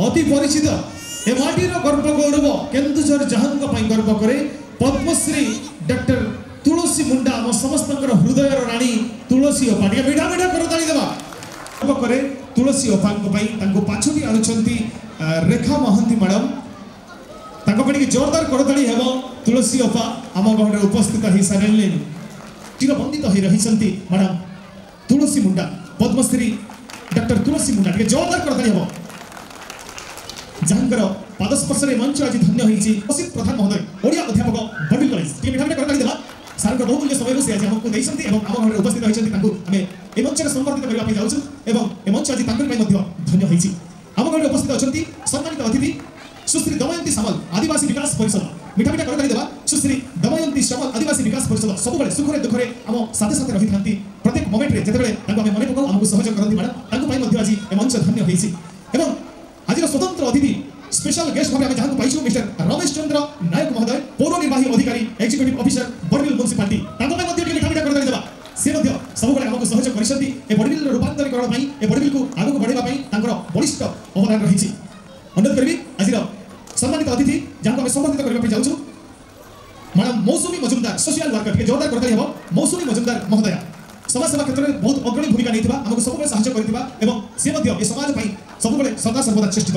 अति परिचित ए माटीर गर्व गौरव केन्दुझर जहांग पई गर्व करे पद्मश्री डॉक्टर तुलसी मुंडा आम समस्त हृदय राणी तुलसी अफा टे मीठा मीठा करताली देवा गर्व करे तुलसी अफा पाछुटी आणुछंती रेखा महांती मैडम तांको जोरदार करताली हेबो तुलसी अफा आम गहरे उपस्थित हो सारे चिरबंदित हो रही मैडम तुलसी मुंडा पद्मश्री डॉक्टर तुलसी मुंडा टे जोरदार करताली हेबो जहांगर पादस्पर्श मंच आज धन्य होइछि असित प्रधान महोदय ओडिया अध्यापक बर्विल कॉलेज टे मीठा मीठा करताली देबा सार बहुमूल्य समय से आज हमको देइसंती एवं आम गहरे उपस्थित होइछंती तांको हमें ए मंच रे संबर्धित करबा पे जाउछु एवं ए मंच आज तांकर पय मध्य धन्य होइछि आम गहरे उपस्थित अछंती सम्मानित अतिथि सुश्री दमयंती सामल आदिवासी विकास परिषद मीठा मीठा करताली देबा सुश्री दमयंती सामल आदिवासी विकास परिषद सब बेले सुखरे दुखरे आम साथे साथे रही थांती प्रत्येक मोमेंट रे जेतेबेले तांको हमें मने पकाउ हमको सहयोग करंती मैडम तांको पय मध्य आज ए मंच धन्य होइछि एवं आज स्वतंत्र अतिथि स्पेशल गेस्ट भाव जहाँ पाइछु मिस्टर रमेश चंद्र नायक महोदय पौर निर्वाही अधिकारी एक्जिक्यूटिव ऑफिसर बर्विल म्युनिसिपालिटी मीठा मीठा करताली देबा से सब आमको सहयोग कर बर्विल रूपांतरीकरण ए बर्विल को आगक बढ़ाई बलिष्ठ अवदान रही अनुरोध करी आज सम्मानित अतिथि जहाँ संबर्धित करने जाऊँ मैडम मौसुमी मजुमदार सोशल वर्कर टे जोरदार करताली हेबो मौसुमी मजुमदार महोदया समाज सेवा क्षेत्र में बहुत अग्रणी भूमिका नहीं आमको सब साहय कर समाज सब सदा सर्वदा चेष्टित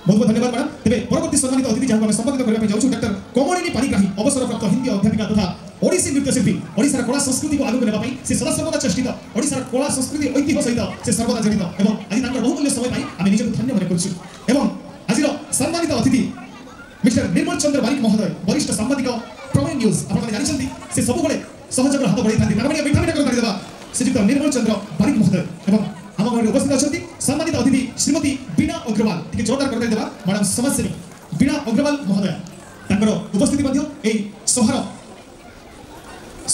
बहुत बहुत धन्यवाद मैडम तेरे परवर्ती सम्मानित अतिथि जहाँ आम संबंधित करने जाऊँ डॉक्टर कमलिनी पाणिग्राही अवसरप्राप्त हिंदी अध्यापिका तथा ओडिसी नृत्यशिल्पी ओडिशार कला संस्कृति को आगक नेबाई से सदा सर्वदा चेष्टित ओडिशार कला संस्कृति ऐतिह्य सहित से सर्वदा जड़ित एवं आज बहुमूल्य समय आम निजक धन्य मन कर आज सम्मानित अतिथि मिस्टर निर्मल चंद्र बारिक महोदय वरिष्ठ सांबादिक प्रमेय न्यूज आप जानते से सब सहयोग हाथ बढ़ाई था मीठा मीठा कर श्रीयुक्त निर्मल चंद्र बारिक महोदय एवं आम घर उपस्थित अच्छा सम्मानित अतिथि श्रीमती बीणा अग्रवाल टे जोरदार करताली देबा मैडम समाजसेवी बीणा अग्रवाल महोदय उपस्थिति सभार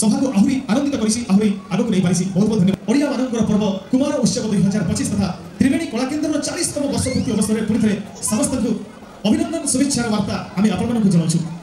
सभा को आहरी आनंदित करी आगक नहीं पारी बहुत बहुत धन्यवाद ओडिया मानकर पर्व कुमार उत्सव 2025 तथा त्रिवेणी कला केन्द्र 40तम वर्षपूर्ति अवसर में पुणी थे समस्त अभिनंदन शुभेच्छार वार्ता आम आपण जनाऊँ।